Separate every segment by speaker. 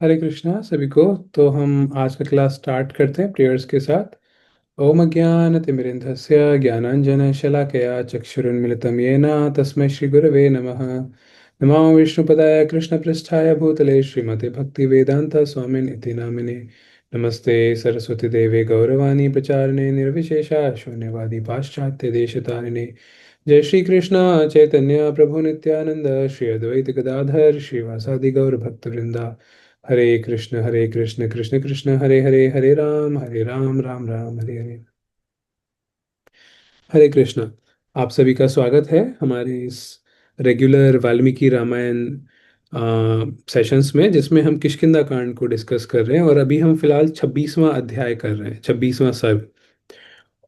Speaker 1: हरे कृष्णा सभी को। तो हम आज का क्लास स्टार्ट करते हैं प्रेयर्स के साथ। ओम अज्ञानतिमिरन्धस्य ज्ञानाञ्जनशलाकया चक्षुरुन्मिलितं येन तस्मै श्रीगुरवे नमः। नमो विष्णुपदाय कृष्णपृष्ठाय भूतले श्रीमते भक्तिवेदान्त स्वामिन् इति नामिने। नमस्ते सरस्वती देवे गौरवाणी प्रचारिणे निर्विशेषा शून्यवादी पाश्चात्य देशतारिणे। जय श्री कृष्ण चैतन्य प्रभु नित्यानंद श्री अद्वैत गदाधर श्रीवासादि गौर भक्तवृंदा। हरे कृष्ण कृष्ण कृष्ण हरे हरे, हरे राम राम राम हरे हरे। हरे कृष्ण। आप सभी का स्वागत है हमारे इस रेगुलर वाल्मीकि रामायण सेशंस में, जिसमें हम किष्किंधा कांड को डिस्कस कर रहे हैं। और अभी हम फिलहाल 26वां अध्याय कर रहे हैं, 26वां सर्ग।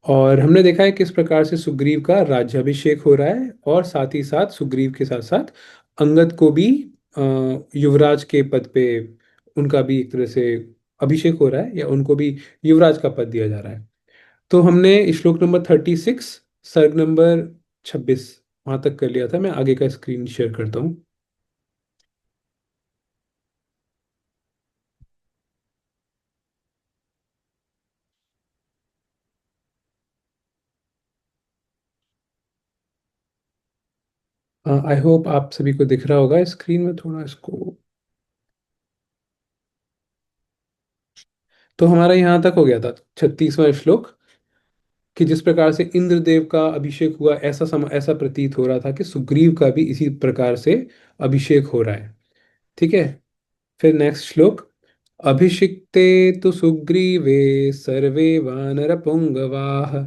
Speaker 1: और हमने देखा है किस प्रकार से सुग्रीव का राज्याभिषेक हो रहा है, और साथ ही साथ सुग्रीव के साथ साथ अंगद को भी अ, युवराज के पद पे उनका भी एक तरह से अभिषेक हो रहा है, या उनको भी युवराज का पद दिया जा रहा है। तो हमने श्लोक नंबर 36, सर्ग नंबर 26 वहां तक कर लिया था। मैं आगे का स्क्रीन शेयर करता हूँ। आई होप आप सभी को दिख रहा होगा स्क्रीन में, थोड़ा इसको। तो हमारा यहाँ तक हो गया था 36वां श्लोक, कि जिस प्रकार से इंद्रदेव का अभिषेक हुआ, ऐसा प्रतीत हो रहा था कि सुग्रीव का भी इसी प्रकार से अभिषेक हो रहा है। ठीक है। फिर नेक्स्ट श्लोक। अभिषिक्ते तु सुग्रीवे सर्वे वानरपुंगवाः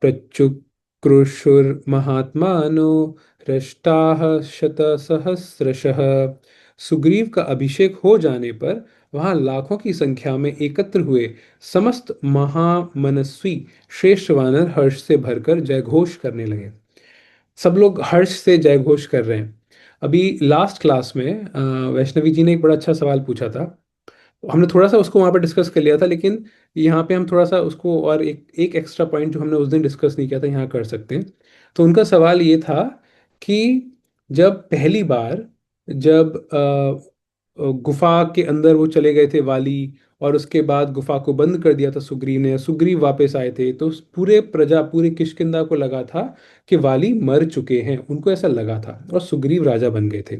Speaker 1: प्रच्युक्रुशुर्महात्मानो हृष्टाः शतसहस्रशः। सुग्रीव का अभिषेक हो जाने पर वहां लाखों की संख्या में एकत्र हुए समस्त महामनस्वी श्रेष्ठ वानर हर्ष से भरकर जयघोष करने लगे। सब लोग हर्ष से जयघोष कर रहे हैं। अभी लास्ट क्लास में वैष्णवी जी ने एक बड़ा अच्छा सवाल पूछा था। हमने थोड़ा सा उसको वहां पर डिस्कस कर लिया था, लेकिन यहाँ पे हम थोड़ा सा उसको और एक एक्स्ट्रा पॉइंट जो हमने उस दिन डिस्कस नहीं किया था यहाँ कर सकते हैं। तो उनका सवाल ये था कि जब पहली बार, जब गुफा के अंदर वो चले गए थे वाली, और उसके बाद गुफा को बंद कर दिया था सुग्रीव ने, सुग्रीव वापस आए थे, तो पूरे किष्किंधा को लगा था कि वाली मर चुके हैं। उनको ऐसा लगा था और सुग्रीव राजा बन गए थे।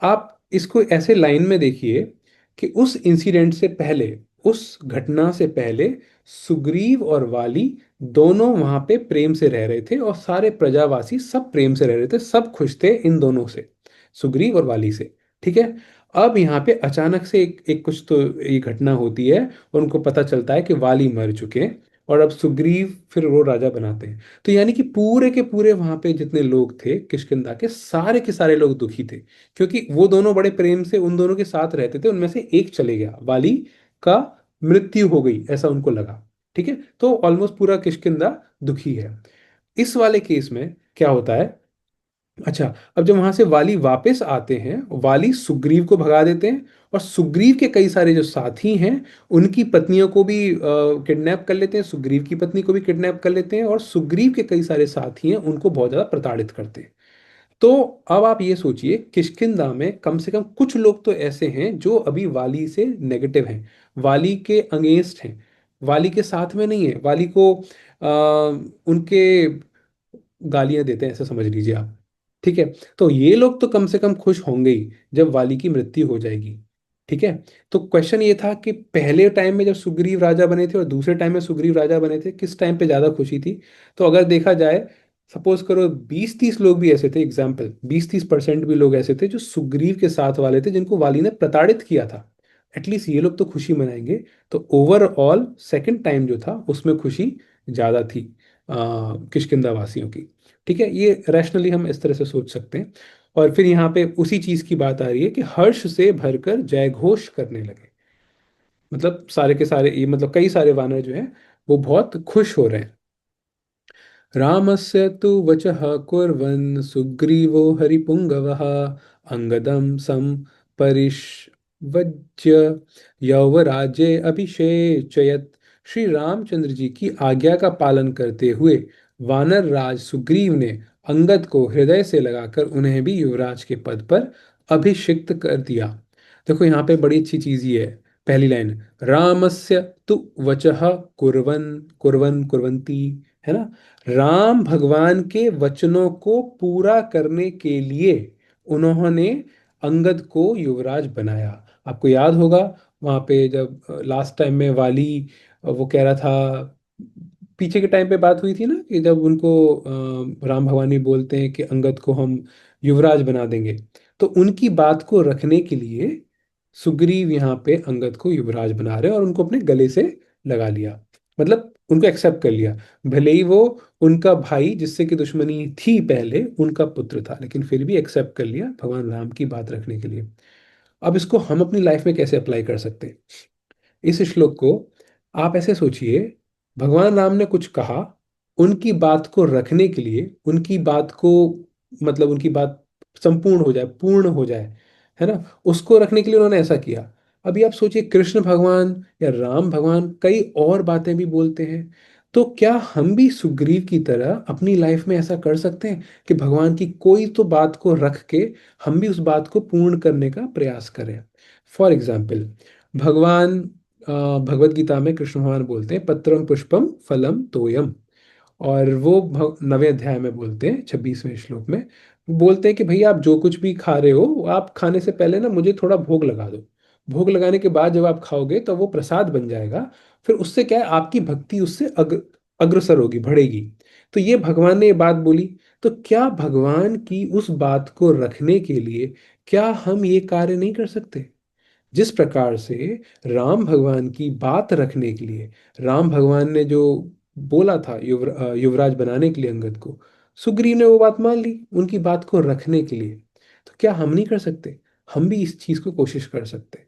Speaker 1: आप इसको ऐसे लाइन में देखिए कि उस इंसिडेंट से पहले, उस घटना से पहले, सुग्रीव और वाली दोनों वहां पे प्रेम से रह रहे थे, और सारे प्रजावासी सब प्रेम से रह रहे थे, सब खुश थे इन दोनों से, सुग्रीव और वाली से। ठीक है। अब यहाँ पे अचानक से एक कुछ तो ये घटना होती है, और उनको पता चलता है कि वाली मर चुके हैं, और अब सुग्रीव फिर वो राजा बनाते हैं। तो यानी कि पूरे के पूरे वहां पे जितने लोग थे किष्किंधा के सारे लोग दुखी थे, क्योंकि वो दोनों बड़े प्रेम से उन दोनों के साथ रहते थे, उनमें से एक चले गया, वाली का मृत्यु हो गई ऐसा उनको लगा। ठीक है। तो ऑलमोस्ट पूरा किष्किंधा दुखी है। इस वाले केस में क्या होता है। अच्छा, अब जब वहां से वाली वापस आते हैं, वाली सुग्रीव को भगा देते हैं, और सुग्रीव के कई सारे जो साथी हैं उनकी पत्नियों को भी किडनैप कर लेते हैं, सुग्रीव की पत्नी को भी किडनैप कर लेते हैं, और सुग्रीव के कई सारे साथी हैं उनको बहुत ज्यादा प्रताड़ित करते हैं। तो अब आप ये सोचिए, किष्किंधा में कम से कम कुछ लोग तो ऐसे हैं जो अभी वाली से नेगेटिव हैं, वाली के अगेंस्ट हैं, वाली के साथ में नहीं है, वाली को उनके गालियां देते हैं, ऐसा समझ लीजिए आप। ठीक है। तो ये लोग तो कम से कम खुश होंगे ही जब वाली की मृत्यु हो जाएगी। ठीक है। तो क्वेश्चन ये था कि पहले टाइम में जब सुग्रीव राजा बने थे और दूसरे टाइम में सुग्रीव राजा बने थे, किस टाइम पे ज्यादा खुशी थी। तो अगर देखा जाए, सपोज करो 20-30 लोग भी ऐसे थे, एग्जाम्पल 20-30% भी लोग ऐसे थे जो सुग्रीव के साथ वाले थे, जिनको वाली ने प्रताड़ित किया था, एटलीस्ट ये लोग तो खुशी मनाएंगे। तो ओवरऑल सेकंड टाइम जो था उसमें खुशी ज्यादा थी किष्किंधा वासियों की। ठीक है। ये रैशनली हम इस तरह से सोच सकते हैं। और फिर यहाँ पे उसी चीज की बात आ रही है कि हर्ष से भरकर जयघोष करने लगे। मतलब सारे के सारे, ये मतलब कई सारे वानर जो हैं वो बहुत खुश हो रहे हैं। रामस्य तु वचः कुर्वन् सुग्रीवो हरिपुङ्गवः अंगदं परिष्वज्य यौवराज्ये अभिषेचयत्। श्री रामचंद्र जी की आज्ञा का पालन करते हुए वानर राज सुग्रीव ने अंगद को हृदय से लगाकर उन्हें भी युवराज के पद पर अभिषिक्त कर दिया। देखो यहाँ पे बड़ी अच्छी चीज ये है। पहली लाइन, रामस्य तु वचः कुर्वन् कुर्वन् कुर्वन्ति, है ना। राम भगवान के वचनों को पूरा करने के लिए उन्होंने अंगद को युवराज बनाया। आपको याद होगा वहां पे जब लास्ट टाइम में वाली वो कह रहा था, पीछे के टाइम पे बात हुई थी ना कि जब उनको राम भवानी बोलते हैं कि अंगद को हम युवराज बना देंगे, तो उनकी बात को रखने के लिए सुग्रीव यहाँ पे अंगद को युवराज बना रहे हैं और उनको अपने गले से लगा लिया, मतलब उनको एक्सेप्ट कर लिया। भले ही वो उनका भाई जिससे कि दुश्मनी थी पहले उनका पुत्र था, लेकिन फिर भी एक्सेप्ट कर लिया भगवान राम की बात रखने के लिए। अब इसको हम अपनी लाइफ में कैसे अप्लाई कर सकते हैं? इस श्लोक को आप ऐसे सोचिए, भगवान राम ने कुछ कहा, उनकी बात को रखने के लिए, उनकी बात को, मतलब उनकी बात संपूर्ण हो जाए, पूर्ण हो जाए, है ना, उसको रखने के लिए उन्होंने ऐसा किया। अभी आप सोचिए, कृष्ण भगवान या राम भगवान कई और बातें भी बोलते हैं, तो क्या हम भी सुग्रीव की तरह अपनी लाइफ में ऐसा कर सकते हैं कि भगवान की कोई तो बात को रख के हम भी उस बात को पूर्ण करने का प्रयास करें? फॉर एग्जाम्पल, भगवान भगवत गीता में कृष्ण भगवान बोलते हैं पत्रम पुष्पम फलम तोयम, और वो नवे अध्याय में बोलते हैं 26वें श्लोक में, बोलते हैं कि भैया आप जो कुछ भी खा रहे हो आप खाने से पहले ना मुझे थोड़ा भोग लगा दो। भोग लगाने के बाद जब आप खाओगे तो वो प्रसाद बन जाएगा। फिर उससे क्या है, आपकी भक्ति उससे अग्रसर होगी, बढ़ेगी। तो ये भगवान ने ये बात बोली। तो क्या भगवान की उस बात को रखने के लिए क्या हम ये कार्य नहीं कर सकते? जिस प्रकार से राम भगवान की बात रखने के लिए राम भगवान ने जो बोला था युवराज बनाने के लिए अंगद को, सुग्रीव ने वो बात मान ली उनकी बात को रखने के लिए। तो क्या हम नहीं कर सकते? हम भी इस चीज को कोशिश कर सकते हैं।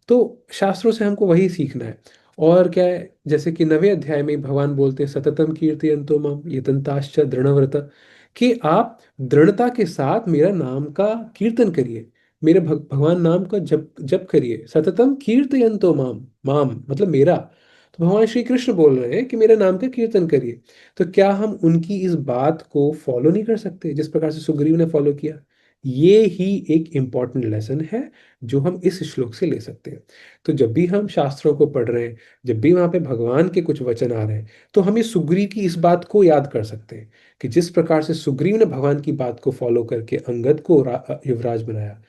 Speaker 1: तो शास्त्रों से हमको वही सीखना है। और क्या है, जैसे कि नवे अध्याय में भगवान बोलते हैं सततम कीर्तयन्तो मम यतन्ताश्च दृढ़व्रत, कि आप दृढ़ता के साथ मेरा नाम का कीर्तन करिए, मेरे भगवान नाम का जप जप करिए। सततम कीर्तयन्तो माम, माम मतलब मेरा। तो भगवान श्री कृष्ण बोल रहे हैं कि मेरे नाम का कीर्तन करिए। तो क्या हम उनकी इस बात को फॉलो नहीं कर सकते जिस प्रकार से सुग्रीव ने फॉलो किया? ये ही एक इम्पॉर्टेंट लेसन है जो हम इस श्लोक से ले सकते हैं। तो जब भी हम शास्त्रों को पढ़ रहे हैं, जब भी वहां पे भगवान के कुछ वचन आ रहे हैं, तो हम इस सुग्रीव की इस बात को याद कर सकते हैं कि जिस प्रकार से सुग्रीव ने भगवान की बात को फॉलो करके अंगद को युवराज बनाया,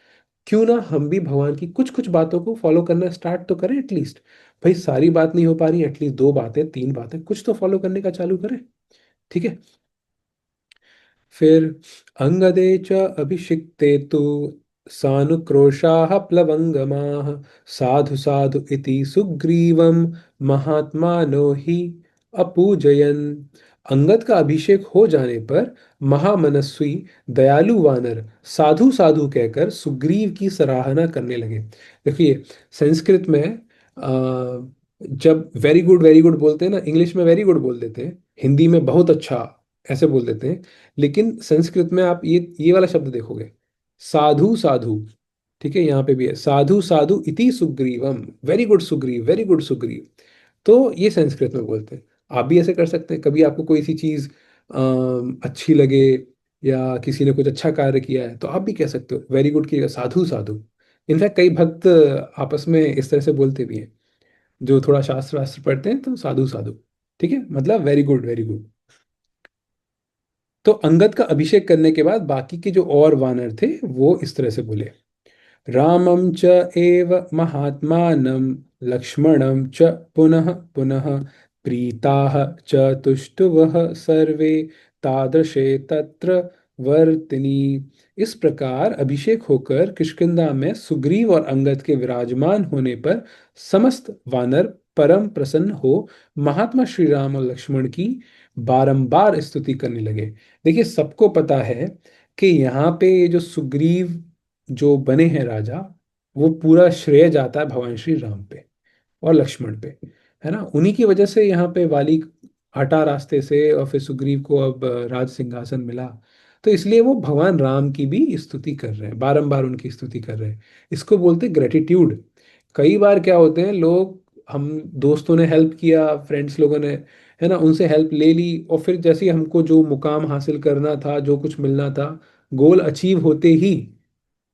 Speaker 1: क्यों ना हम भी भगवान की कुछ कुछ बातों को फॉलो करना स्टार्ट तो करें एटलीस्ट। भाई सारी बात नहीं हो पा रही, एटलीस्ट दो बातें तीन बातें कुछ तो फॉलो करने का चालू करें। ठीक है। फिर अंगदे च अभिषिक्ते तु सानुक्रोशाः प्लवंगमाः साधु साधु इति सुग्रीवं महात्मानो हि अपूजयन्। अंगद का अभिषेक हो जाने पर महामनस्वी दयालु वानर साधु साधु कहकर सुग्रीव की सराहना करने लगे। देखिए, संस्कृत में जब वेरी गुड बोलते हैं ना, इंग्लिश में वेरी गुड बोल देते हैं, हिंदी में बहुत अच्छा ऐसे बोल देते हैं, लेकिन संस्कृत में आप ये वाला शब्द देखोगे, साधु साधु। ठीक है, यहाँ पे भी है साधु साधु इति सुग्रीवम, very good Sugriva, very good Sugriva. तो ये संस्कृत में बोलते हैं। आप भी ऐसे कर सकते हैं, कभी आपको कोई सी चीज अच्छी लगे या किसी ने कुछ अच्छा कार्य किया है तो आप भी कह सकते हो वेरी गुड की साधु साधु। इनफैक्ट कई भक्त आपस में इस तरह से बोलते भी हैं, जो थोड़ा शास्त्र वास्त्र पढ़ते हैं, तो साधु साधु। ठीक है, मतलब वेरी गुड वेरी गुड। तो अंगद का अभिषेक करने के बाद बाकी के जो और वानर थे वो इस तरह से बोले, रामं च एव महात्मानं लक्ष्मणं च पुनः पुनः प्रीताः च तुष्टुवः सर्वे तादृशे तत्र वर्तिनी। इस प्रकार अभिषेक होकर किष्किंधा में सुग्रीव और अंगद के विराजमान होने पर समस्त वानर परम प्रसन्न हो महात्मा श्री राम और लक्ष्मण की बारंबार स्तुति करने लगे। देखिए, सबको पता है कि यहाँ पे ये जो सुग्रीव जो बने हैं राजा, वो पूरा श्रेय जाता है भगवान श्री राम पे और लक्ष्मण पे, है ना। उन्हीं की वजह से यहाँ पे वाली हटा रास्ते से और फिर सुग्रीव को अब राज सिंहासन मिला। तो इसलिए वो भगवान राम की भी स्तुति कर रहे हैं, बारंबार उनकी स्तुति कर रहे हैं। इसको बोलते हैं ग्रेटिट्यूड। कई बार क्या होते हैं लोग, हम दोस्तों ने हेल्प किया, फ्रेंड्स लोगों ने, है ना, उनसे हेल्प ले ली, और फिर जैसे ही हमको जो मुकाम हासिल करना था, जो कुछ मिलना था, गोल अचीव होते ही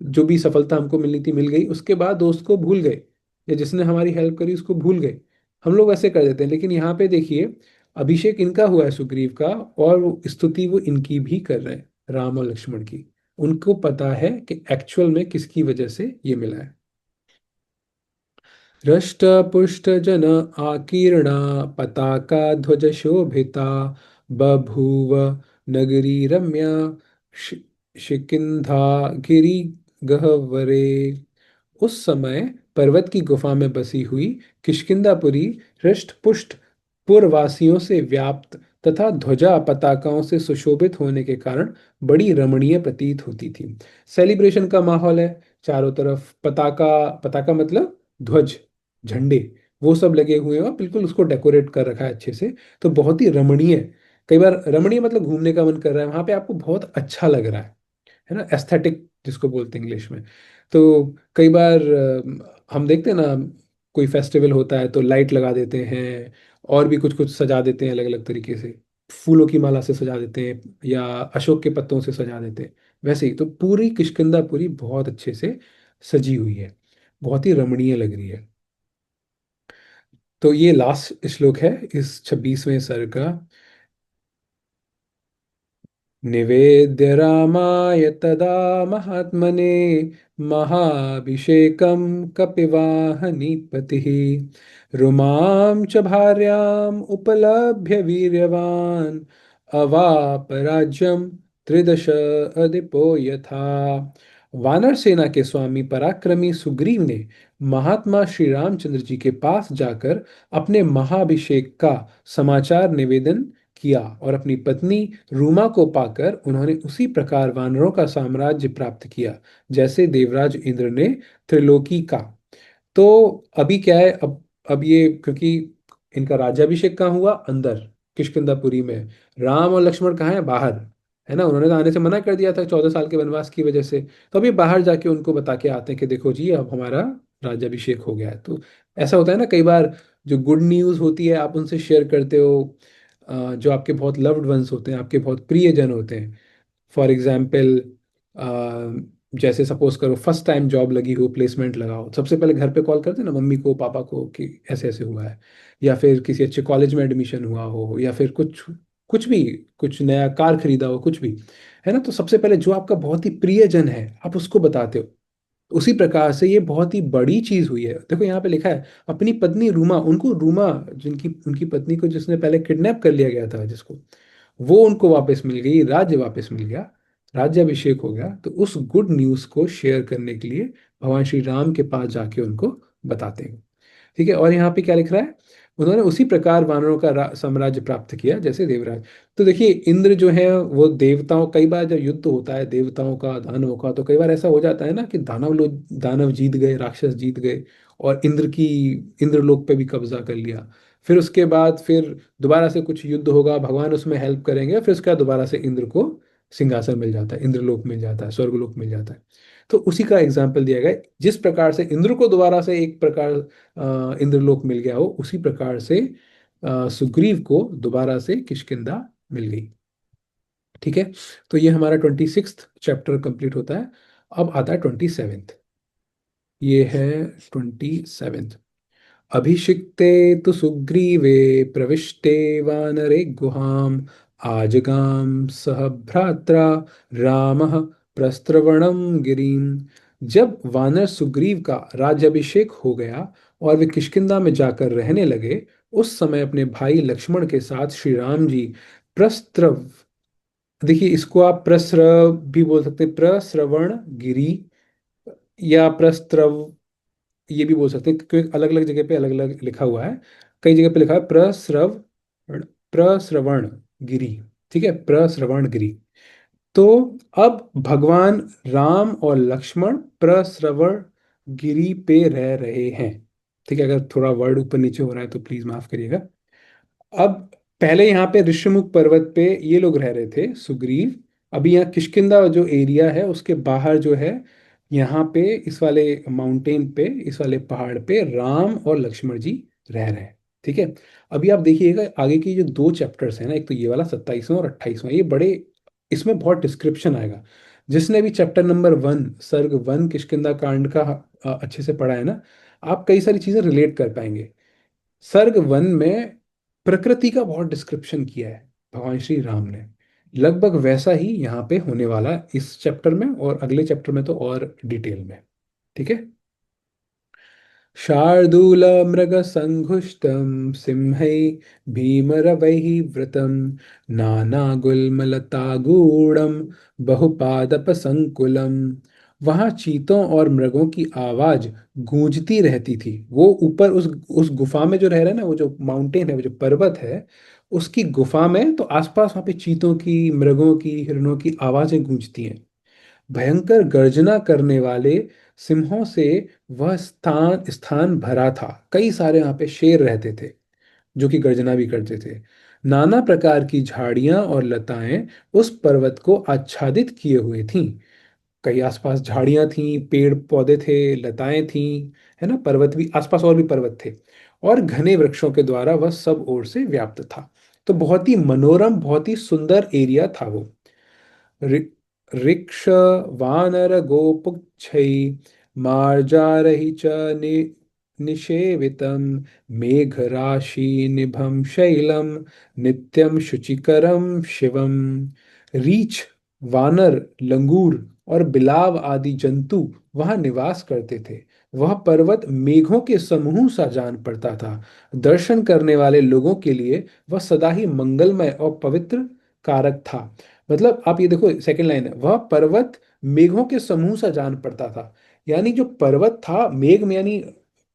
Speaker 1: जो भी सफलता हमको मिलनी थी मिल गई, उसके बाद दोस्त को भूल गए, या जिसने हमारी हेल्प करी उसको भूल गए। हम लोग ऐसे कर देते हैं, लेकिन यहाँ पे देखिए, अभिषेक इनका हुआ है सुग्रीव का, और स्तुति वो इनकी भी कर रहे हैं, राम और लक्ष्मण की। उनको पता है कि एक्चुअल में किसकी वजह से ये मिला है। हृष्टपुष्टजन आकीर्णा पताका ध्वजशोभिता बभूव नगरी रम्या शि- शिकिंधागिरिगह्वरे। उस समय पर्वत की गुफा में बसी हुई किष्किंधापुरी हृष्ट पुष्ट पुरवासियों से व्याप्त तथा ध्वजा पताकाओं से सुशोभित होने के कारण बड़ी रमणीय प्रतीत होती थी। सेलिब्रेशन का माहौल है, चारों तरफ पताका, पताका मतलब ध्वज, झंडे, वो सब लगे हुए हैं, और बिल्कुल उसको डेकोरेट कर रखा है अच्छे से। तो बहुत ही रमणीय, कई बार रमणीय मतलब घूमने का मन कर रहा है वहां पे, आपको बहुत अच्छा लग रहा है ना, एस्थेटिक जिसको बोलते हैं इंग्लिश में। तो कई बार हम देखते हैं ना, कोई फेस्टिवल होता है तो लाइट लगा देते हैं, और भी कुछ कुछ सजा देते हैं अलग अलग तरीके से, फूलों की माला से सजा देते हैं या अशोक के पत्तों से सजा देते हैं। वैसे ही तो पूरी किष्किंधा पूरी बहुत अच्छे से सजी हुई है, बहुत ही रमणीय लग रही है। तो ये लास्ट श्लोक है इस 26वें सर्ग का। निवेद्य रामाय तदा महात्मने महाभिषेकं कपिवाहनीपतिः रुमां च भार्याम् उपलभ्य वीर्यवान् अवाप राज्यं त्रिदश अधिपो यथा। वानर सेना के स्वामी पराक्रमी सुग्रीव ने महात्मा श्री रामचंद्र जी के पास जाकर अपने महाभिषेक का समाचार निवेदन किया, और अपनी पत्नी रूमा को पाकर उन्होंने उसी प्रकार वानरों का साम्राज्य प्राप्त किया जैसे देवराज इंद्र ने त्रिलोकी का। तो अभी क्या है, अब ये क्योंकि इनका राज्याभिषेक कहाँ हुआ, अंदर किष्किंधापुरी में, राम और लक्ष्मण कहाँ है, बाहर, है ना, उन्होंने तो आने से मना कर दिया था 14 साल के वनवास की वजह से। तो अभी बाहर जाके उनको बता के आते हैं कि देखो जी अब हमारा राज्याभिषेक हो गया है। तो ऐसा होता है ना कई बार, जो गुड न्यूज़ होती है आप उनसे शेयर करते हो, जो आपके बहुत लव्ड वंस होते हैं, आपके बहुत प्रियजन होते हैं। फॉर एग्जाम्पल, जैसे सपोज करो फर्स्ट टाइम जॉब लगी हो, प्लेसमेंट लगाओ, सबसे पहले घर पे कॉल करते हैं ना मम्मी को पापा को कि ऐसे ऐसे हुआ है। या फिर किसी अच्छे कॉलेज में एडमिशन हुआ हो, या फिर कुछ कुछ भी, कुछ नया कार खरीदा हो, कुछ भी, है ना, तो सबसे पहले जो आपका बहुत ही प्रियजन है आप उसको बताते हो। उसी प्रकार से ये बहुत ही बड़ी चीज हुई है। देखो यहाँ पे लिखा है, अपनी पत्नी रूमा, उनको रूमा, जिनकी उनकी पत्नी को जिसने पहले किडनैप कर लिया गया था जिसको, वो उनको वापस मिल गई, राज्य वापस मिल गया, राज्याभिषेक हो गया। तो उस गुड न्यूज़ को शेयर करने के लिए भगवान श्री राम के पास जाके उनको बताते हैं। ठीक है, और यहाँ पे क्या लिख रहा है, उन्होंने उसी प्रकार वानरों का साम्राज्य प्राप्त किया जैसे देवराज। तो देखिए इंद्र जो है वो देवताओं, कई बार जब युद्ध होता है देवताओं का दानवों का, तो कई बार ऐसा हो जाता है ना कि दानव लोग, दानव जीत गए, राक्षस जीत गए, और इंद्रलोक पे भी कब्जा कर लिया। फिर उसके बाद फिर दोबारा से कुछ युद्ध होगा, भगवान उसमें हेल्प करेंगे, फिर उसके बाद दोबारा से इंद्र को सिंहासन मिल जाता है, इंद्रलोक मिल जाता है, स्वर्गलोक मिल जाता है। तो उसी का एग्जाम्पल दिया गया है, जिस प्रकार से इंद्र को दोबारा से एक प्रकार इंद्रलोक मिल गया हो, उसी प्रकार से सुग्रीव को दोबारा से किष्किंधा मिल गई। ठीक है, तो ये हमारा 26th चैप्टर कंप्लीट होता है। अब आता है 27th। ये है 27th। अभिषिक्ते तु सुग्रीवे प्रविष्टे वानरे गुहाम् आजगाम सह भ्रात्रा रामः प्रस्त्रवणं गिरिम। जब वानर सुग्रीव का राज्याभिषेक हो गया और वे किष्किंधा में जाकर रहने लगे, उस समय अपने भाई लक्ष्मण के साथ श्री राम जी प्रस्त्र, देखिए इसको आप प्रस्रव भी बोल सकते हैं, प्रस्रवण गिरी, या प्रस्त्रव ये भी बोल सकते हैं, क्योंकि अलग अलग जगह पे अलग अलग लिखा हुआ है। कई जगह पे लिखा है प्रस्रवण गिरी। ठीक है, प्रस्रवण गिरी। तो अब भगवान राम और लक्ष्मण प्रस्रवण गिरी पे रह रहे हैं। ठीक है, अगर थोड़ा वर्ड ऊपर नीचे हो रहा है तो प्लीज माफ करिएगा। अब पहले यहाँ पे ऋषिमुख पर्वत पे ये लोग रह रहे थे सुग्रीव। अभी यहाँ किष्किंधा जो एरिया है उसके बाहर जो है, यहाँ पे इस वाले माउंटेन पे, इस वाले पहाड़ पे राम और लक्ष्मण जी रह रहे हैं। ठीक है, अभी आप देखिएगा आगे की जो 2 चैप्टर्स हैं ना, एक तो ये वाला 27वां और 28वां, ये बड़े, इसमें बहुत डिस्क्रिप्शन आएगा। जिसने भी चैप्टर नंबर 1 सर्ग 1 किष्किंधा कांड का अच्छे से पढ़ा है ना, आप कई सारी चीजें रिलेट कर पाएंगे। सर्ग 1 में प्रकृति का बहुत डिस्क्रिप्शन किया है भगवान श्री राम ने। लगभग वैसा ही यहाँ पे होने वाला है इस चैप्टर में, और अगले चैप्टर में तो और डिटेल में। ठीक है। शार्दूलमृगसङ्घुष्टं सिंहैः भीमरवैः वृतं नानागुल्मलतागूढं बहुपादपसंकुलं। वहां चीतों और मृगों की आवाज गूंजती रहती थी। वो ऊपर उस गुफा में जो रह रहा है ना, वो जो माउंटेन है, वो जो पर्वत है, उसकी गुफा में तो आसपास वहां पे चीतों की, मृगों की, हिरणों की आवाजें गूंजती हैं। भयंकर गर्जना करने वाले सिंहों से वह स्थान स्थान भरा था। कई सारे वहां पे शेर रहते थे जो कि गर्जना भी करते थे। नाना प्रकार की झाड़ियां और लताएं उस पर्वत को आच्छादित किए हुए थीं। कई आसपास झाड़ियां थीं, पेड़ पौधे थे, लताएं थीं, है ना। पर्वत भी आसपास, और भी पर्वत थे, और घने वृक्षों के द्वारा वह सब ओर से व्याप्त था। तो बहुत ही मनोरम, बहुत ही सुंदर एरिया था वो। रि- ऋक्ष वानर गोपुच्छै मार्जारहि च निषेवितं मेघराशि निभं शैलं नित्यं शुचिकरं शिवम। रीछ, वानर, लंगूर और बिलाव आदि जंतु वहां निवास करते थे। वह पर्वत मेघों के समूह सा जान पड़ता था। दर्शन करने वाले लोगों के लिए वह सदा ही मंगलमय और पवित्र कारक था। मतलब आप ये देखो, सेकंड लाइन है, वह पर्वत मेघों के समूह सा जान पड़ता था। यानी जो पर्वत था, मेघ में यानी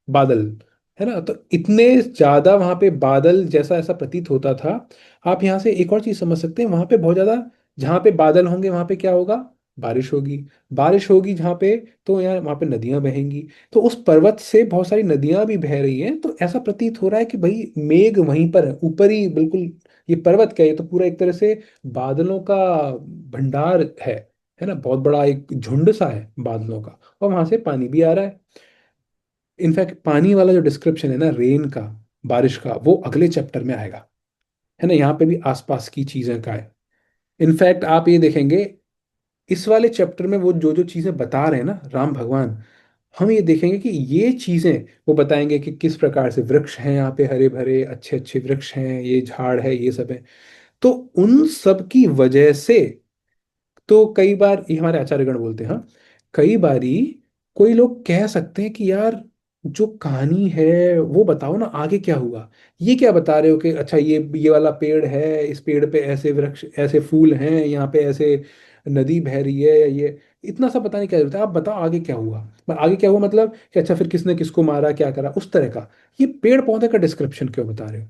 Speaker 1: बादल, है ना। तो इतने ज्यादा वहां पे बादल जैसा ऐसा प्रतीत होता था। आप यहाँ से एक और चीज समझ सकते हैं, वहां पे बहुत ज्यादा, जहाँ पे बादल होंगे वहां पे क्या होगा, बारिश होगी। बारिश होगी जहाँ पे, तो यहाँ वहां पे नदियां बहेंगी। तो उस पर्वत से बहुत सारी नदियां भी बह रही हैं, तो ऐसा प्रतीत हो रहा है कि भाई मेघ वहीं पर है, ऊपर ही बिल्कुल। ये पर्वत क्या है, ये तो पूरा एक तरह से बादलों का भंडार है ना। बहुत बड़ा एक झुंड सा है बादलों का, और वहां से पानी भी आ रहा है। इनफैक्ट पानी वाला जो डिस्क्रिप्शन है ना, रेन का, बारिश का, वो अगले चैप्टर में आएगा, है ना। यहाँ पे भी आसपास की चीजें का है। इनफैक्ट आप ये देखेंगे, इस वाले चैप्टर में वो जो जो चीजें बता रहे हैं ना राम भगवान, हम ये देखेंगे कि ये चीजें वो बताएंगे कि किस प्रकार से वृक्ष हैं यहाँ पे, हरे भरे अच्छे अच्छे वृक्ष हैं, ये झाड़ है, ये सब है। तो उन सब की वजह से, तो कई बार ये हमारे आचार्यगण बोलते हैं, हाँ, कई बारी कोई लोग कह सकते हैं कि यार जो कहानी है वो बताओ ना, आगे क्या हुआ। ये क्या बता रहे हो कि अच्छा ये वाला पेड़ है, इस पेड़ पे ऐसे वृक्ष, ऐसे फूल हैं, यहाँ पे ऐसे नदी बह रही है, या ये इतना सा पता नहीं क्या होता है। आप बताओ आगे क्या हुआ। आगे क्या हुआ मतलब कि अच्छा फिर किसने किसको मारा, क्या करा, उस तरह का। ये पेड़ पौधे का डिस्क्रिप्शन क्यों बता रहे हो?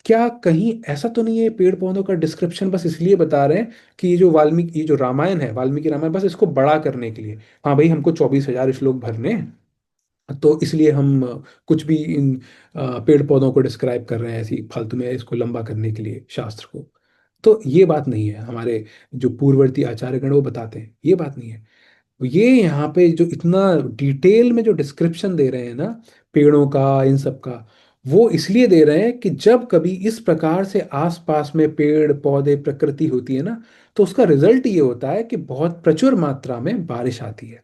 Speaker 1: क्या कहीं ऐसा तो नहीं है पेड़ पौधों का डिस्क्रिप्शन बस इसलिए बता रहे हैं कि ये जो वाल्मीकि, ये जो रामायण है, वाल्मीकि रामायण, बस इसको बड़ा करने के लिए, हाँ भाई हमको 24,000 श्लोक भरने हैं, तो इसलिए हम कुछ भी इन पेड़ पौधों को डिस्क्राइब कर रहे हैं ऐसी फालतू में, इसको लंबा करने के लिए शास्त्र को। तो ये बात नहीं है। हमारे जो पूर्ववर्ती आचार्यगण वो बताते हैं, ये बात नहीं है। ये यहाँ पे जो इतना डिटेल में जो डिस्क्रिप्शन दे रहे हैं ना पेड़ों का, इन सब का, वो इसलिए दे रहे हैं कि जब कभी इस प्रकार से आसपास में पेड़ पौधे प्रकृति होती है ना, तो उसका रिजल्ट ये होता है कि बहुत प्रचुर मात्रा में बारिश आती है,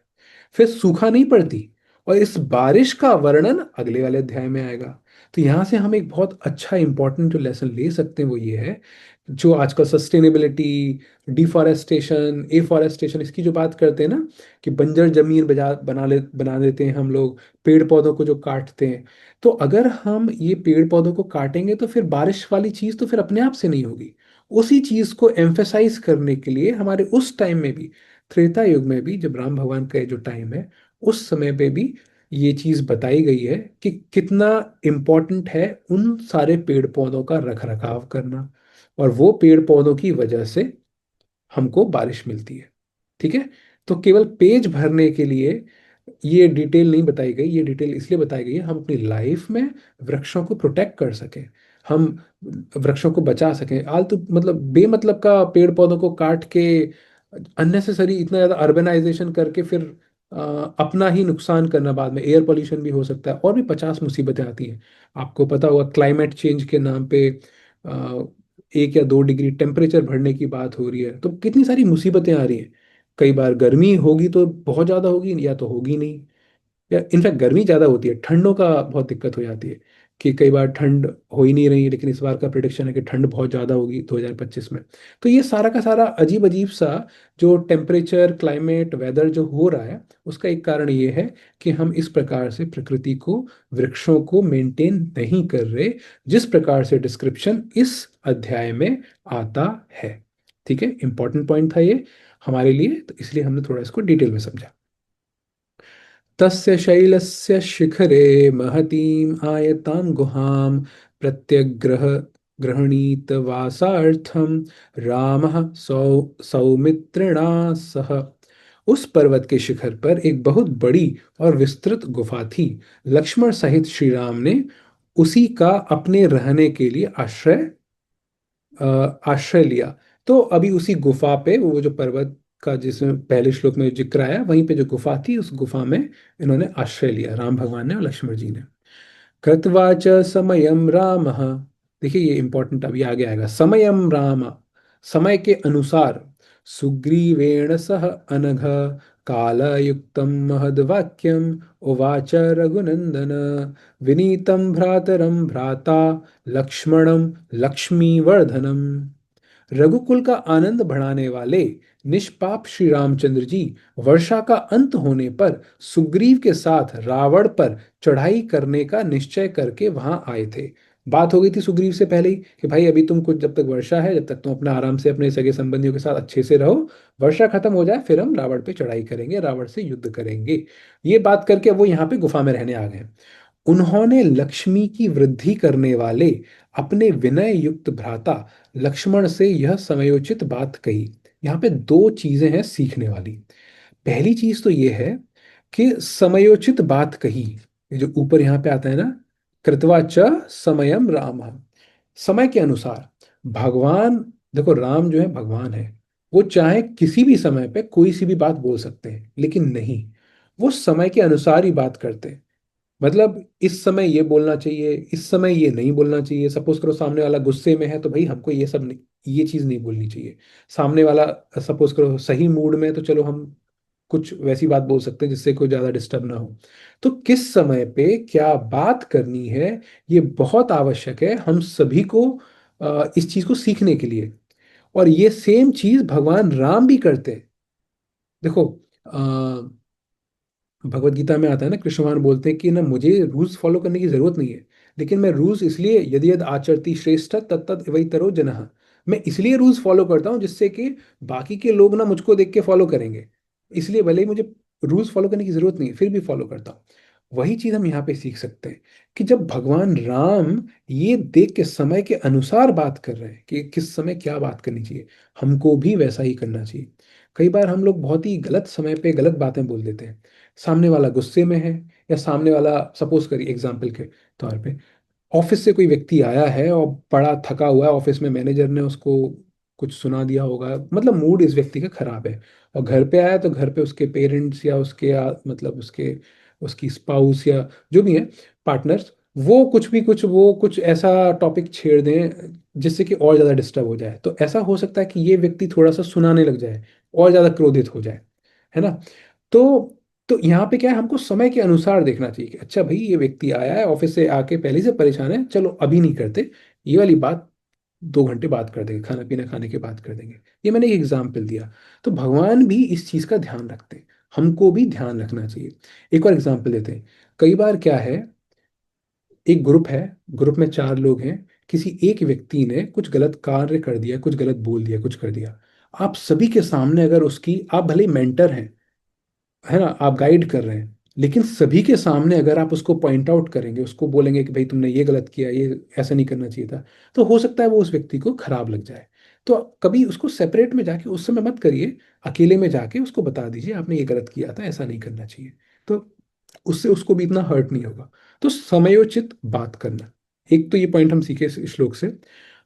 Speaker 1: फिर सूखा नहीं पड़ती। और इस बारिश का वर्णन अगले वाले अध्याय में आएगा। तो यहाँ से हम एक बहुत अच्छा इंपॉर्टेंट जो लेसन ले सकते हैं वो ये है, जो आजकल सस्टेनेबिलिटी, डिफॉरेस्टेशन, एफॉरेस्टेशन, इसकी जो बात करते हैं ना, कि बंजर जमीन बना देते हैं हम लोग, पेड़ पौधों को जो काटते हैं। तो अगर हम ये पेड़ पौधों को काटेंगे तो फिर बारिश वाली चीज तो फिर अपने आप से नहीं होगी। उसी चीज को एम्फेसाइज करने के लिए हमारे उस टाइम में भी, त्रेता युग में भी, जब राम भगवान का ये जो टाइम है, उस समय पे भी ये चीज बताई गई है कि कितना इम्पोर्टेंट है उन सारे पेड़ पौधों का रख रखाव करना। और वो पेड़ पौधों की वजह से हमको बारिश मिलती है। ठीक है। तो केवल पेज भरने के लिए ये डिटेल नहीं बताई गई। ये डिटेल इसलिए बताई गई है हम अपनी लाइफ में वृक्षों को प्रोटेक्ट कर सकें, हम वृक्षों को बचा सकें। आलतू मतलब बेमतलब का पेड़ पौधों को काट के, अननेसेसरी इतना ज़्यादा अर्बनाइजेशन करके, फिर अपना ही नुकसान करना, बाद में एयर पोल्यूशन भी हो सकता है, और भी 50 मुसीबतें आती हैं। आपको पता होगा क्लाइमेट चेंज के नाम पे 1 या 2 डिग्री टेम्परेचर बढ़ने की बात हो रही है, तो कितनी सारी मुसीबतें आ रही हैं। कई बार गर्मी होगी तो बहुत ज़्यादा होगी या तो होगी नहीं, या इनफैक्ट गर्मी ज़्यादा होती है, ठंडों का बहुत दिक्कत हो जाती है कि कई बार ठंड हो ही नहीं रही, लेकिन इस बार का प्रिडिक्शन है कि ठंड बहुत ज़्यादा होगी 2025 में। तो ये सारा का सारा अजीब अजीब सा जो टेम्परेचर, क्लाइमेट, वेदर जो हो रहा है, उसका एक कारण ये है कि हम इस प्रकार से प्रकृति को, वृक्षों को मेंटेन नहीं कर रहे, जिस प्रकार से डिस्क्रिप्शन इस अध्याय में आता है। ठीक है, इंपॉर्टेंट पॉइंट था ये हमारे लिए, तो इसलिए हमने थोड़ा इसको डिटेल में समझा। तस्य शैलस्य शिखरे महतीं आयतां गुहां प्रत्यग्रह गृह्णीत वासार्थं रामः सौमित्रिणा सह। उस पर्वत के शिखर पर एक बहुत बड़ी और विस्तृत गुफा थी। लक्ष्मण सहित श्री राम ने उसी का अपने रहने के लिए आश्रय लिया। तो अभी उसी गुफा पे, वो जो पर्वत का जिसमें पहले श्लोक में जिक्र आया, वहीं पे जो गुफा थी, उस गुफा में इन्होंने आश्रय लिया, राम भगवान ने और लक्ष्मण जी ने। कृत्वा च समयम रामः। देखिए ये इंपॉर्टेंट अभी आगे आएगा। समयम राम, समय के अनुसार, सुग्रीवेण सह अनघ कालयुक्तं महद्वाक्यम् उवाच रघुनंदन विनीतं भ्रातरं भ्राता लक्ष्मणं लक्ष्मीवर्धनम। रघुकुल का आनंद बढ़ाने वाले निष्पाप श्री रामचंद्र जी वर्षा का अंत होने पर सुग्रीव के साथ रावण पर चढ़ाई करने का निश्चय करके वहां आए थे। बात हो गई थी सुग्रीव से पहले ही कि भाई अभी तुम कुछ, जब तक वर्षा है, जब तक तुम अपना आराम से अपने सगे संबंधियों के साथ अच्छे से रहो, वर्षा खत्म हो जाए फिर हम रावण पे चढ़ाई करेंगे, रावण से युद्ध करेंगे। ये बात करके वो यहाँ पे गुफा में रहने आ गए। उन्होंने लक्ष्मी की वृद्धि करने वाले अपने विनय युक्त भ्राता लक्ष्मण से यह समयोचित बात कही। यहाँ पे दो चीजें हैं सीखने वाली। पहली चीज तो ये है कि समयोचित बात कही, ये जो ऊपर यहाँ पे आता है ना, कृत्वा च समयम राम, समय के अनुसार। भगवान, देखो राम जो है भगवान है, वो चाहे किसी भी समय पे कोई सी भी बात बोल सकते हैं, लेकिन नहीं, वो समय के अनुसार ही बात करते हैं। मतलब इस समय ये बोलना चाहिए, इस समय ये नहीं बोलना चाहिए। सपोज करो सामने वाला गुस्से में है तो भाई हमको ये सब नहीं, ये चीज नहीं बोलनी चाहिए। सामने वाला सपोज करो सही मूड में है तो चलो हम कुछ वैसी बात बोल सकते हैं जिससे कोई ज्यादा डिस्टर्ब ना हो। तो किस समय पे क्या बात करनी है, ये बहुत आवश्यक है हम सभी को, इस चीज को सीखने के लिए। और ये सेम चीज भगवान राम भी करते हैं। देखो, भगवत गीता में आता है ना, कृष्ण भगवान बोलते हैं कि ना मुझे रूल्स फॉलो करने की जरूरत नहीं है, लेकिन मैं रूल्स इसलिए, यदि यद आचरति श्रेष्ठ तत्तद वैतरो जनः, मैं इसलिए रूल्स फॉलो करता हूँ जिससे कि बाकी के लोग ना मुझको देख के फॉलो करेंगे। इसलिए भले ही मुझे रूल्स फॉलो करने की जरूरत नहीं है, फिर भी फॉलो करता हूँ। वही चीज हम यहाँ पे सीख सकते हैं कि जब भगवान राम ये देख के समय के अनुसार बात कर रहे हैं कि किस समय क्या बात करनी चाहिए, हमको भी वैसा ही करना चाहिए। कई बार हम लोग बहुत ही गलत समय पे गलत बातें बोल देते हैं। सामने वाला गुस्से में है, या सामने वाला, सपोज करिए एग्जाम्पल के तौर पे, ऑफिस से कोई व्यक्ति आया है और बड़ा थका हुआ है, ऑफिस में मैनेजर ने उसको कुछ सुना दिया होगा, मतलब मूड इस व्यक्ति का खराब है, और घर पे आया तो घर पे उसके पेरेंट्स या उसके मतलब उसके उसकी स्पाउस या जो भी है पार्टनर्स, वो कुछ ऐसा टॉपिक छेड़ दें जिससे कि और ज़्यादा डिस्टर्ब हो जाए। तो ऐसा हो सकता है कि ये व्यक्ति थोड़ा सा सुनाने लग जाए और ज़्यादा क्रोधित हो जाए, है ना। तो तो यहाँ पे क्या है, हमको समय के अनुसार देखना चाहिए कि अच्छा भाई ये व्यक्ति आया है ऑफिस से आके पहले से परेशान है, चलो अभी नहीं करते, ये वाली बात 2 घंटे बात कर देंगे, खाना पीना खाने के बाद कर देंगे। ये मैंने एक एग्जाम्पल दिया। तो भगवान भी इस चीज का ध्यान रखते हैं, हमको भी ध्यान रखना चाहिए। एक और एग्जाम्पल देते हैं। कई बार क्या है, एक ग्रुप है, ग्रुप में 4 लोग हैं, किसी एक व्यक्ति ने कुछ गलत कार्य कर दिया, कुछ गलत बोल दिया, कुछ कर दिया। आप सभी के सामने अगर उसकी, आप भले मेंटर हैं, है ना, आप गाइड कर रहे हैं, लेकिन सभी के सामने अगर आप उसको पॉइंट आउट करेंगे, उसको बोलेंगे कि भाई तुमने ये गलत किया, ये ऐसा नहीं करना चाहिए था, तो हो सकता है वो उस व्यक्ति को खराब लग जाए। तो कभी उसको सेपरेट में जाके उस समय मत करिए, अकेले में जाके उसको बता दीजिए आपने ये गलत किया था, ऐसा नहीं करना चाहिए। तो उससे उसको भी इतना हर्ट नहीं होगा। तो समयोचित बात करना, एक तो ये पॉइंट हम सीखे इस श्लोक से।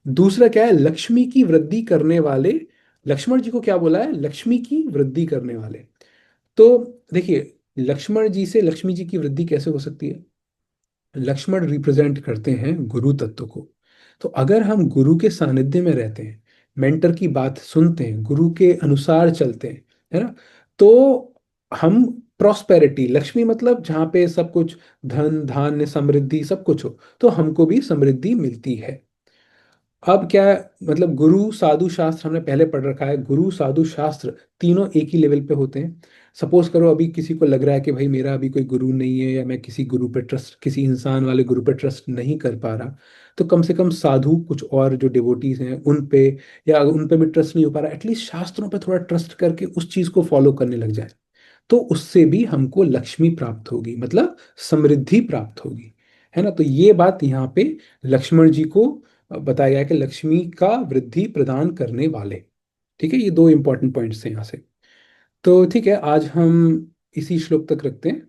Speaker 1: दूसरा क्या है, लक्ष्मी की वृद्धि करने वाले, लक्ष्मण जी को क्या बोला है, लक्ष्मी की वृद्धि करने वाले। तो देखिए, लक्ष्मण जी से लक्ष्मी जी की वृद्धि कैसे हो सकती है। लक्ष्मण रिप्रेजेंट करते हैं गुरु तत्व को। तो अगर हम गुरु के सानिध्य में रहते हैं, मेंटर की बात सुनते हैं, गुरु के अनुसार चलते हैं, है ना? तो हम प्रॉस्पेरिटी, लक्ष्मी मतलब जहाँ पे सब कुछ, धन धान्य समृद्धि सब कुछ हो, तो हमको भी समृद्धि मिलती है। अब क्या है, मतलब गुरु साधु शास्त्र हमने पहले पढ़ रखा है, गुरु साधु शास्त्र तीनों एक ही लेवल पे होते हैं। सपोज करो अभी किसी को लग रहा है कि भाई मेरा अभी कोई गुरु नहीं है, या मैं किसी गुरु पे ट्रस्ट, किसी इंसान वाले गुरु पे ट्रस्ट नहीं कर पा रहा, तो कम से कम साधु कुछ और जो डिवोटीज हैं उन पे, या उन पे भी ट्रस्ट नहीं हो पा रहा, एटलीस्ट शास्त्रों पे थोड़ा ट्रस्ट करके उस चीज को फॉलो करने लग जाए, तो उससे भी हमको लक्ष्मी प्राप्त होगी, मतलब समृद्धि प्राप्त होगी। है ना? तो ये बात यहाँ पे लक्ष्मण जी को बताया गया है कि लक्ष्मी का वृद्धि प्रदान करने वाले। ठीक है, ये दो इंपॉर्टेंट पॉइंट्स हैं यहाँ से। तो ठीक है, आज हम इसी श्लोक तक रखते हैं,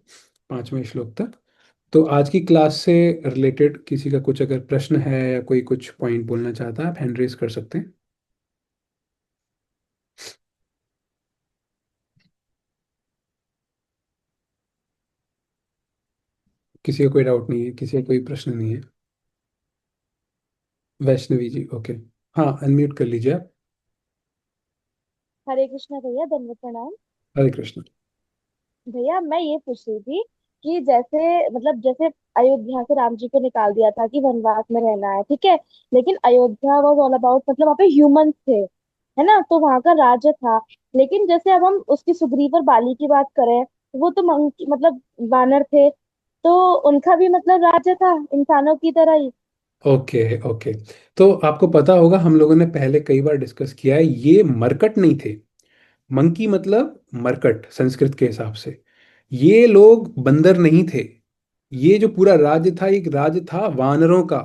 Speaker 1: 5वें श्लोक तक। तो आज की क्लास से रिलेटेड किसी का कुछ अगर प्रश्न है या कोई कुछ पॉइंट बोलना चाहता है, आप हैंड रेज कर सकते हैं। किसी का कोई डाउट नहीं है, किसी का कोई प्रश्न नहीं है? वैष्णवी जी, ओके। हाँ, अनम्यूट कर लीजिए आप।
Speaker 2: हरे कृष्णा भैया, दंडवत प्रणाम।
Speaker 1: हरे कृष्ण।
Speaker 2: भैया मैं ये पूछ रही थी कि जैसे मतलब जैसे अयोध्या से राम जी को निकाल दिया था कि वनवास में रहना है, ठीक है। लेकिन अयोध्या वाज ऑल अबाउट, मतलब वहाँ पे ह्यूमंस थे, है ना, तो वहाँ का राज्य था। लेकिन जैसे अब हम उसकी सुग्रीव और बाली की बात करें, वो तो मतलब वानर थे, तो उनका भी मतलब राज्य था इंसानों की तरह ही।
Speaker 1: Okay okay. तो आपको पता होगा, हम लोगों ने पहले कई बार डिस्कस किया है, ये मरकट नहीं थे। मंकी मतलब मरकट संस्कृत के हिसाब से। ये लोग बंदर नहीं थे। ये जो पूरा राज्य था, एक राज्य था वानरों का।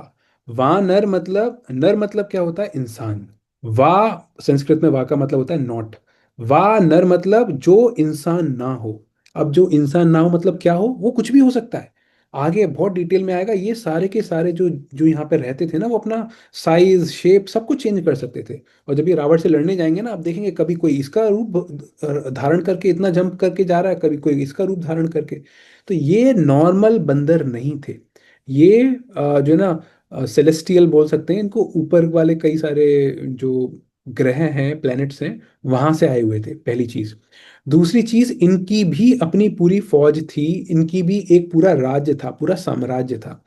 Speaker 1: वानर मतलब, नर मतलब क्या होता है? इंसान। वा, संस्कृत में वा का मतलब होता है नॉट। वा नर मतलब जो इंसान ना हो। अब जो इंसान ना हो मतलब क्या हो? वो कुछ भी हो सकता है। आगे बहुत डिटेल में आएगा, ये सारे के सारे जो जो यहाँ पे रहते थे ना, वो अपना साइज शेप सब कुछ चेंज कर सकते थे। और जब ये रावण से लड़ने जाएंगे ना, आप देखेंगे कभी कोई इसका रूप धारण करके इतना जंप करके जा रहा है, कभी कोई इसका रूप धारण करके। तो ये नॉर्मल बंदर नहीं थे। ये जो है ना, सेलेस्टियल बोल सकते हैं इनको, ऊपर वाले कई सारे जो ग्रह हैं, प्लैनेट्स हैं, वहां से आए हुए थे, पहली चीज। दूसरी चीज, इनकी भी अपनी पूरी फौज थी, इनकी भी एक पूरा राज्य था, पूरा साम्राज्य था।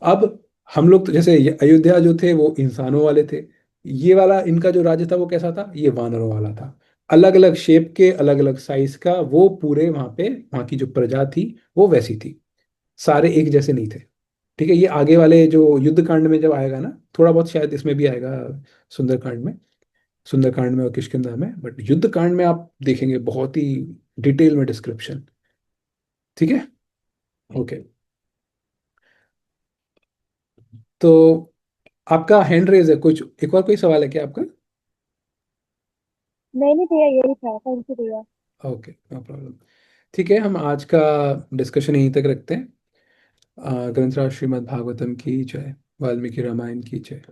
Speaker 1: अब हम लोग तो जैसे अयोध्या जो थे वो इंसानों वाले थे, ये वाला इनका जो राज्य था वो कैसा था? ये वानरों वाला था। अलग अलग शेप के, अलग अलग साइज का, वो पूरे वहां पे, वहां की जो प्रजा थी वो वैसी थी। सारे एक जैसे नहीं थे। ठीक है, ये आगे वाले जो युद्ध कांड में जब आएगा ना, थोड़ा बहुत शायद इसमें भी आएगा, सुंदरकांड में, सुंदरकांड में और किष्किंधा में, बट युद्ध कांड में आप देखेंगे बहुत ही डिटेल में डिस्क्रिप्शन। ठीक है, ओके। तो आपका हैंड रेज है, कुछ एक और कोई सवाल है क्या आपका?
Speaker 2: नहीं नहीं भैया, यही था, थैंक यू भैया।
Speaker 1: Okay, no problem. ठीक है, हम आज का डिस्कशन यहीं तक रखते हैं। ग्रंथराज श्रीमद् भागवतम की जय। वाल्मीकि रामायण की जय।